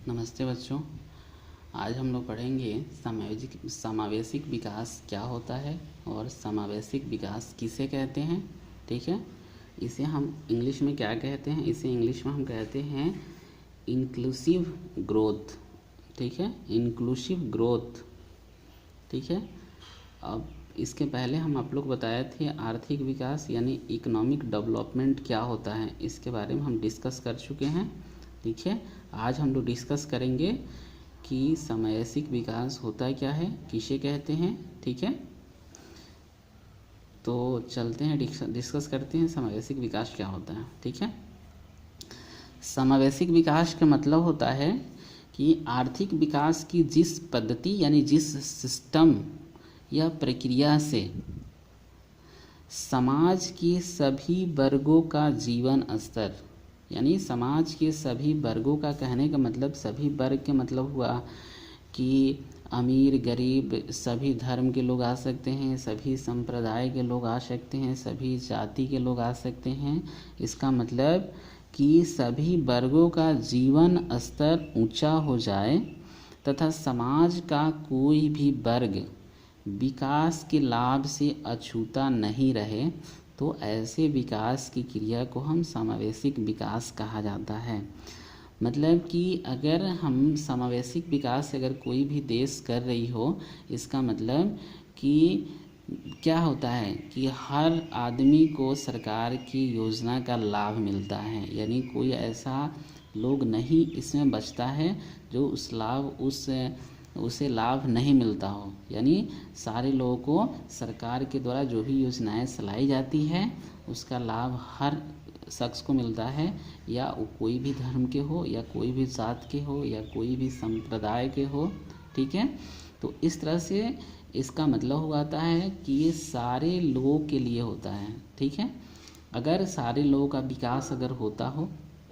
नमस्ते बच्चों। आज हम लोग पढ़ेंगे समावेशिक विकास क्या होता है और समावेशिक विकास किसे कहते हैं। ठीक है, इसे हम इंग्लिश में क्या कहते हैं? इसे इंग्लिश में हम कहते हैं इंक्लूसिव ग्रोथ। ठीक है, इंक्लूसिव ग्रोथ। ठीक है, अब इसके पहले हम आप लोग बताए थे आर्थिक विकास यानी इकोनॉमिक डेवलपमेंट क्या होता है, इसके बारे में हम डिस्कस कर चुके हैं। ठीक है, आज हम लोग डिस्कस करेंगे कि समावेशिक विकास होता है क्या है, किसे कहते हैं। ठीक है, तो चलते हैं डिस्कस करते हैं समावेशिक विकास क्या होता है। ठीक है, समावेशिक विकास का मतलब होता है कि आर्थिक विकास की जिस पद्धति यानी जिस सिस्टम या प्रक्रिया से समाज के सभी वर्गों का जीवन स्तर, यानी समाज के सभी वर्गों का कहने का मतलब सभी वर्ग के मतलब हुआ कि अमीर गरीब सभी धर्म के लोग आ सकते हैं, सभी संप्रदाय के लोग आ सकते हैं, सभी जाति के लोग आ सकते हैं। इसका मतलब कि सभी वर्गों का जीवन स्तर ऊंचा हो जाए तथा समाज का कोई भी वर्ग विकास के लाभ से अछूता नहीं रहे, तो ऐसे विकास की क्रिया को हम समावेशिक विकास कहा जाता है। मतलब कि अगर हम समावेशिक विकास से अगर कोई भी देश कर रही हो, इसका मतलब कि क्या होता है कि हर आदमी को सरकार की योजना का लाभ मिलता है, यानी कोई ऐसा लोग नहीं इसमें बचता है जो उसे लाभ नहीं मिलता हो। यानी सारे लोगों को सरकार के द्वारा जो भी योजनाएं चलाई जाती है उसका लाभ हर शख्स को मिलता है, या वो कोई भी धर्म के हो या कोई भी जात के हो या कोई भी संप्रदाय के हो। ठीक है, तो इस तरह से इसका मतलब हो जाता है कि ये सारे लोगों के लिए होता है। ठीक है, अगर सारे लोगों का विकास अगर होता हो,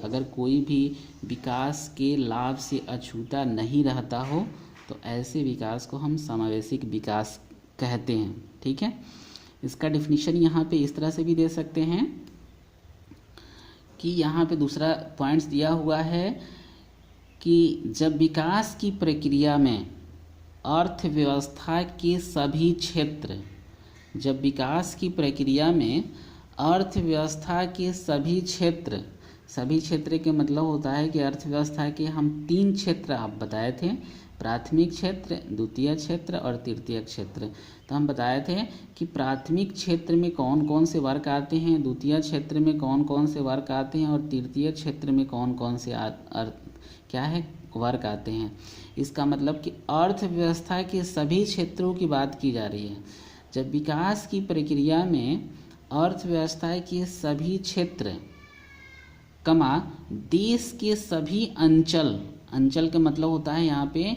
अगर कोई भी विकास के लाभ से अछूता नहीं रहता हो, तो ऐसे विकास को हम समावेशिक विकास कहते हैं। ठीक है, इसका डिफिनीशन यहाँ पे इस तरह से भी दे सकते हैं कि यहाँ पे दूसरा पॉइंट्स दिया हुआ है कि जब विकास की प्रक्रिया में अर्थव्यवस्था के सभी क्षेत्र, जब विकास की प्रक्रिया में अर्थव्यवस्था के सभी क्षेत्र के मतलब होता है कि अर्थव्यवस्था के हम 3 क्षेत्र आप बताए थे, प्राथमिक क्षेत्र, द्वितीय क्षेत्र और तृतीय क्षेत्र। तो हम बताए थे कि प्राथमिक क्षेत्र में कौन कौन से वर्ग आते हैं, द्वितीय क्षेत्र में कौन कौन से वर्ग आते हैं और तृतीय क्षेत्र में कौन कौन से वर्ग आते हैं। इसका मतलब कि अर्थव्यवस्था के सभी क्षेत्रों की बात की जा रही है। जब विकास की प्रक्रिया में अर्थव्यवस्था के सभी क्षेत्र देश के सभी अंचल का मतलब होता है यहाँ पे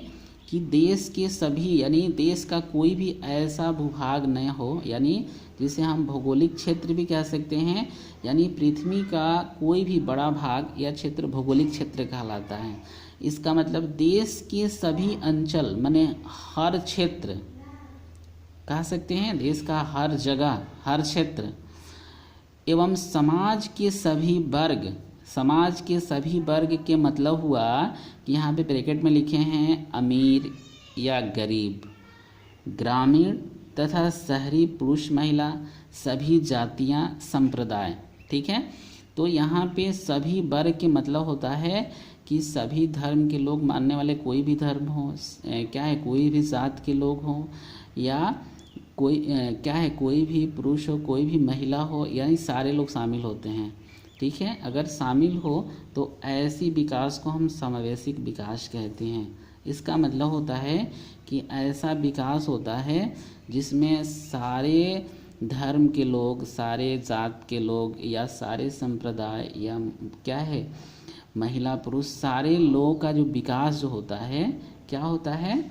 कि देश के सभी, यानी देश का कोई भी ऐसा भूभाग न हो, यानी जिसे हम भौगोलिक क्षेत्र भी कह सकते हैं, यानी पृथ्वी का कोई भी बड़ा भाग या क्षेत्र भौगोलिक क्षेत्र कहलाता है। इसका मतलब देश के सभी अंचल माने हर क्षेत्र कह सकते हैं, देश का हर जगह हर क्षेत्र, एवं समाज के सभी वर्ग के मतलब हुआ कि यहाँ पे ब्रैकेट में लिखे हैं अमीर या गरीब, ग्रामीण तथा शहरी, पुरुष महिला, सभी जातियाँ संप्रदाय। ठीक है, तो यहाँ पे सभी वर्ग के मतलब होता है कि सभी धर्म के लोग मानने वाले, कोई भी धर्म हो, कोई भी जात के लोग हों, या कोई भी पुरुष हो, कोई भी महिला हो, यानी सारे लोग शामिल होते हैं। ठीक है, अगर शामिल हो तो ऐसी विकास को हम समावेशिक विकास कहते हैं। इसका मतलब होता है कि ऐसा विकास होता है जिसमें सारे धर्म के लोग, सारे जात के लोग या सारे संप्रदाय या महिला पुरुष, सारे लोगों का जो विकास जो होता है क्या होता है,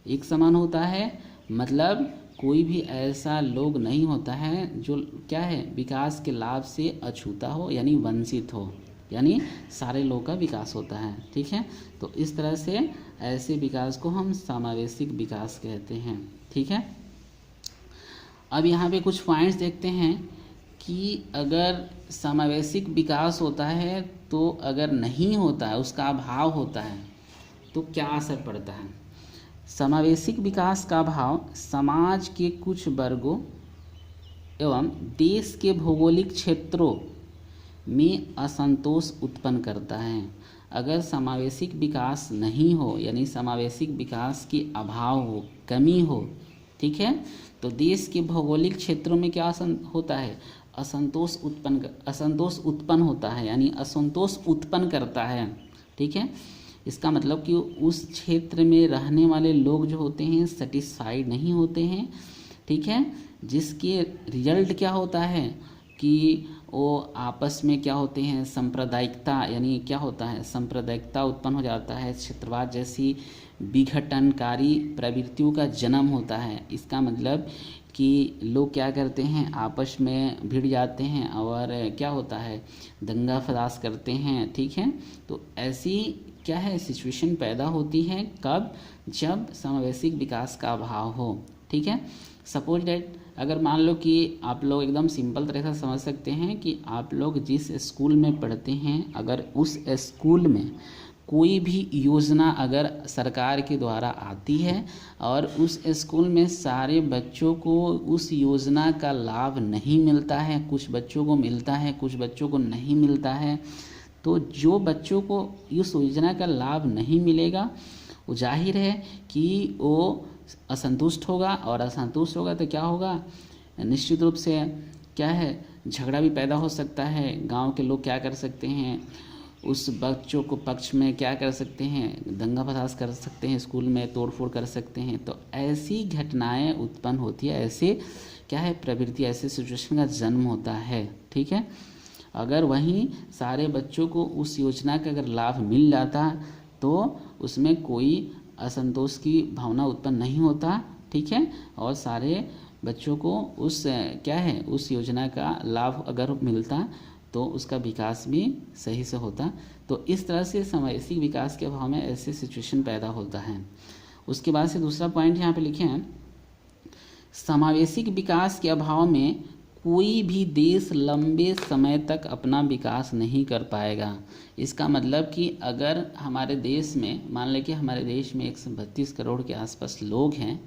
एक समान होता है। मतलब कोई भी ऐसा लोग नहीं होता है जो विकास के लाभ से अछूता हो, यानी वंचित हो, यानी सारे लोगों का विकास होता है। ठीक है, तो इस तरह से ऐसे विकास को हम समावेशिक विकास कहते हैं। ठीक है, अब यहाँ पे कुछ पॉइंट्स देखते हैं कि अगर समावेशिक विकास होता है तो अगर नहीं होता है, उसका अभाव होता है, तो क्या असर पड़ता है। समावेशिक विकास का अभाव समाज के कुछ वर्गों एवं देश के भौगोलिक क्षेत्रों में असंतोष उत्पन्न करता है। अगर समावेशिक विकास नहीं हो, यानी समावेशिक विकास के अभाव हो, कमी हो, ठीक है, तो देश के भौगोलिक क्षेत्रों में क्या होता है, असंतोष उत्पन्न होता है, यानी असंतोष उत्पन्न करता है। ठीक है, इसका मतलब कि उस क्षेत्र में रहने वाले लोग जो होते हैं सेटिस्फाइड नहीं होते हैं। ठीक है, जिसके रिजल्ट क्या होता है कि वो आपस में क्या होते हैं, सांप्रदायिकता, यानी क्या होता है, सांप्रदायिकता उत्पन्न हो जाता है, क्षेत्रवाद जैसी विघटनकारी प्रवृत्तियों का जन्म होता है। इसका मतलब कि लोग क्या करते हैं, आपस में भिड़ जाते हैं और क्या होता है, दंगा फसाद करते हैं। ठीक है, तो ऐसी क्या है सिचुएशन पैदा होती है, कब, जब समावेशिक विकास का अभाव हो। ठीक है, सपोज डैट अगर मान लो कि आप लोग एकदम सिंपल तरह से समझ सकते हैं कि आप लोग जिस स्कूल में पढ़ते हैं, अगर उस स्कूल में कोई भी योजना अगर सरकार के द्वारा आती है और उस स्कूल में सारे बच्चों को उस योजना का लाभ नहीं मिलता है, कुछ बच्चों को मिलता है, कुछ बच्चों को नहीं मिलता है, तो जो बच्चों को इस योजना का लाभ नहीं मिलेगा वो जाहिर है कि वो असंतुष्ट होगा, और असंतुष्ट होगा तो क्या होगा, निश्चित रूप से क्या है, झगड़ा भी पैदा हो सकता है। गांव के लोग क्या कर सकते हैं, उस बच्चों को पक्ष में क्या कर सकते हैं, दंगा फसाद कर सकते हैं, स्कूल में तोड़फोड़ कर सकते हैं। तो ऐसी घटनाएं उत्पन्न होती है, ऐसे क्या है प्रवृत्ति, ऐसे सिचुएशन का जन्म होता है। ठीक है, अगर वहीं सारे बच्चों को उस योजना का अगर लाभ मिल जाता तो उसमें कोई असंतोष की भावना उत्पन्न नहीं होता। ठीक है, और सारे बच्चों को उस क्या है उस योजना का लाभ अगर मिलता तो उसका विकास भी सही से होता। तो इस तरह से समावेशिक विकास के अभाव में ऐसे सिचुएशन पैदा होता है। उसके बाद से दूसरा पॉइंट यहाँ पे लिखे हैं, समावेशिक विकास के अभाव में कोई भी देश लंबे समय तक अपना विकास नहीं कर पाएगा। इसका मतलब कि अगर हमारे देश में मान लें कि हमारे देश में 132 करोड़ के आसपास लोग हैं,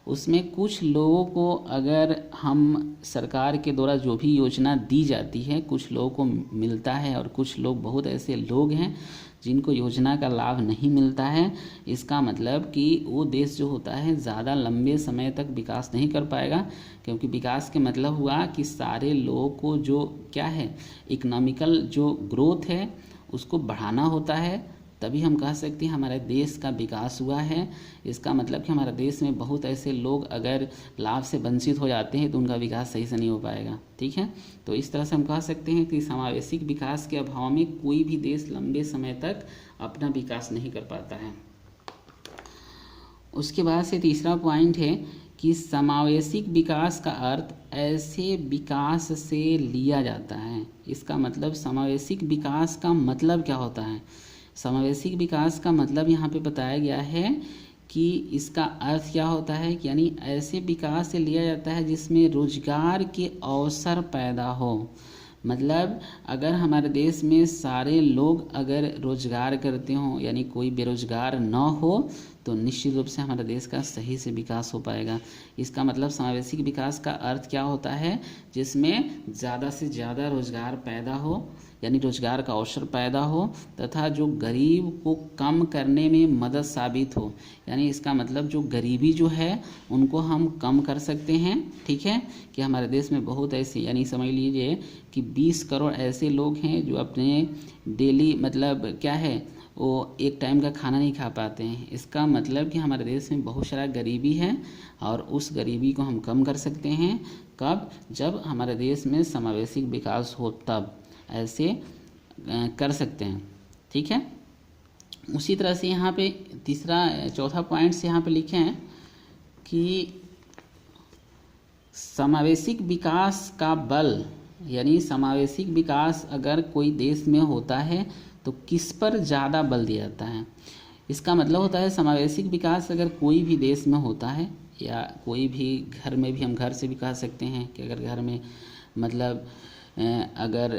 उसमें कुछ लोगों को अगर हम सरकार के द्वारा जो भी योजना दी जाती है कुछ लोगों को मिलता है, और कुछ लोग बहुत ऐसे लोग हैं जिनको योजना का लाभ नहीं मिलता है, इसका मतलब कि वो देश जो होता है ज़्यादा लंबे समय तक विकास नहीं कर पाएगा। क्योंकि विकास के मतलब हुआ कि सारे लोगों को जो क्या है इकोनॉमिकल जो ग्रोथ है उसको बढ़ाना होता है, तभी हम कह सकते हैं हमारे देश का विकास हुआ है। इसका मतलब कि हमारे देश में बहुत ऐसे लोग अगर लाभ से वंचित हो जाते हैं तो उनका विकास सही से नहीं हो पाएगा। ठीक है, तो इस तरह से हम कह सकते हैं कि समावेशिक विकास के अभाव में कोई भी देश लंबे समय तक अपना विकास नहीं कर पाता है। उसके बाद से तीसरा पॉइंट है कि समावेशिक विकास का अर्थ ऐसे विकास से लिया जाता है। इसका मतलब समावेशिक विकास का मतलब क्या होता है, समावेशिक विकास का मतलब यहाँ पे बताया गया है कि इसका अर्थ क्या होता है कि यानी ऐसे विकास से लिया जाता है जिसमें रोजगार के अवसर पैदा हो। मतलब अगर हमारे देश में सारे लोग अगर रोजगार करते हों, यानी कोई बेरोजगार न हो, तो निश्चित रूप से हमारे देश का सही से विकास हो पाएगा। इसका मतलब समावेशिक विकास का अर्थ क्या होता है, जिसमें ज़्यादा से ज़्यादा रोजगार पैदा हो, यानी रोजगार का अवसर पैदा हो, तथा जो गरीब को कम करने में मदद साबित हो। यानी इसका मतलब जो गरीबी जो है उनको हम कम कर सकते हैं। ठीक है, कि हमारे देश में बहुत ऐसे, यानी समझ लीजिए कि 20 करोड़ ऐसे लोग हैं जो अपने डेली मतलब क्या है वो एक टाइम का खाना नहीं खा पाते हैं। इसका मतलब कि हमारे देश में बहुत सारा गरीबी है, और उस गरीबी को हम कम कर सकते हैं कब, जब हमारे देश में समावेशिक विकास हो, तब ऐसे कर सकते हैं। ठीक है, उसी तरह से यहाँ पे चौथा पॉइंट से यहाँ पे लिखे हैं कि समावेशिक विकास का बल, यानी समावेशिक विकास अगर कोई देश में होता है तो किस पर ज़्यादा बल दिया जाता है। इसका मतलब होता है समावेशिक विकास अगर कोई भी देश में होता है, या कोई भी घर में भी, हम घर से भी कह सकते हैं कि अगर घर में मतलब अगर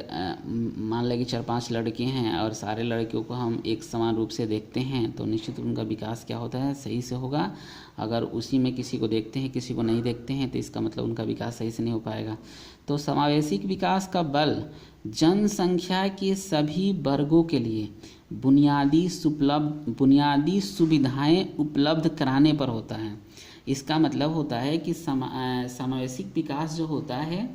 मान लें कि 4-5 लड़के हैं और सारे लड़कियों को हम एक समान रूप से देखते हैं तो निश्चित उनका विकास क्या होता है, सही से होगा। अगर उसी में किसी को देखते हैं किसी को नहीं देखते हैं तो इसका मतलब उनका विकास सही से नहीं हो पाएगा। तो समावेशिक विकास का बल जनसंख्या के सभी वर्गों के लिए बुनियादी सुविधाएं उपलब्ध कराने पर होता है। इसका मतलब होता है कि समावेशिक विकास जो होता है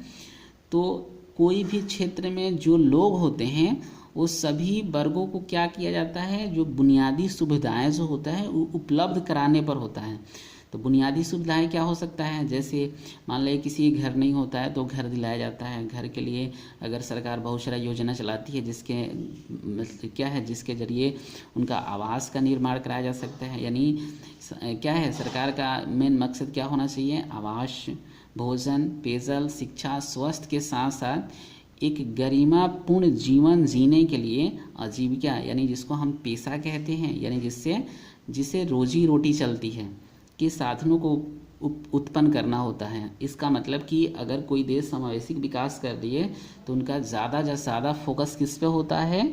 तो कोई भी क्षेत्र में जो लोग होते हैं वो सभी वर्गों को क्या किया जाता है, जो बुनियादी सुविधाएं जो होता है वो उपलब्ध कराने पर होता है। तो बुनियादी सुविधाएं क्या हो सकता है, जैसे मान लें किसी घर नहीं होता है तो घर दिलाया जाता है। घर के लिए अगर सरकार बहुत सारा योजना चलाती है जिसके मतलब क्या है, जिसके ज़रिए उनका आवास का निर्माण कराया जा सकता है। यानी क्या है, सरकार का मेन मकसद क्या होना चाहिए, आवास, भोजन, पेयजल, शिक्षा, स्वास्थ्य के साथ साथ एक गरिमापूर्ण जीवन जीने के लिए आजीविका यानी जिसको हम पेशा कहते हैं, यानी जिससे रोजी रोटी चलती है के साधनों को उत्पन्न करना होता है। इसका मतलब कि अगर कोई देश समावेशिक विकास कर रही है तो उनका ज़्यादा से ज़्यादा फोकस किस पे होता है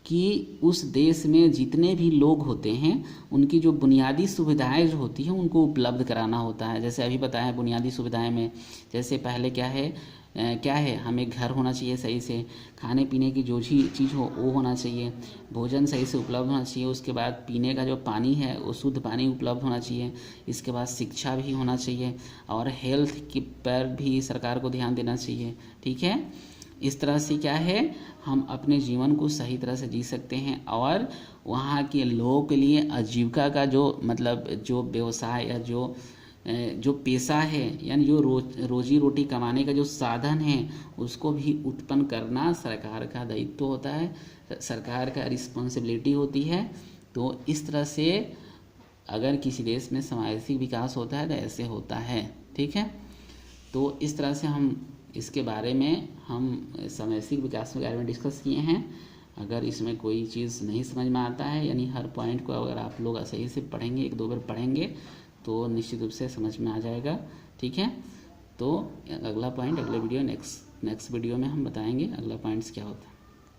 कि उस देश में जितने भी लोग होते हैं उनकी जो बुनियादी सुविधाएं जो होती हैं उनको उपलब्ध कराना होता है। जैसे अभी बताया बुनियादी सुविधाएं में जैसे पहले क्या है हमें घर होना चाहिए, सही से खाने पीने की जो भी चीज़ हो वो होना चाहिए, भोजन सही से उपलब्ध होना चाहिए, उसके बाद पीने का जो पानी है वो शुद्ध पानी उपलब्ध होना चाहिए, इसके बाद शिक्षा भी होना चाहिए और हेल्थ की पर भी सरकार को ध्यान देना चाहिए। ठीक है, इस तरह से क्या है हम अपने जीवन को सही तरह से जी सकते हैं और वहाँ के लोगों के लिए आजीविका का जो मतलब जो व्यवसाय या जो पेशा है यानी जो रोजी रोटी कमाने का जो साधन है उसको भी उत्पन्न करना सरकार का दायित्व होता है, सरकार का रिस्पॉन्सिबिलिटी होती है। तो इस तरह से अगर किसी देश में समावेशिक विकास होता है तो ऐसे होता है। ठीक है, तो इस तरह से हम इसके बारे में हम समावेशिक विकास के बारे में डिस्कस किए हैं। अगर इसमें कोई चीज़ नहीं समझ में आता है यानी हर पॉइंट को अगर आप लोग सही से पढ़ेंगे, 1-2 बार पढ़ेंगे तो निश्चित रूप से समझ में आ जाएगा। ठीक है, तो अगला पॉइंट अगले वीडियो नेक्स्ट वीडियो में हम बताएंगे अगला पॉइंट्स क्या होता है।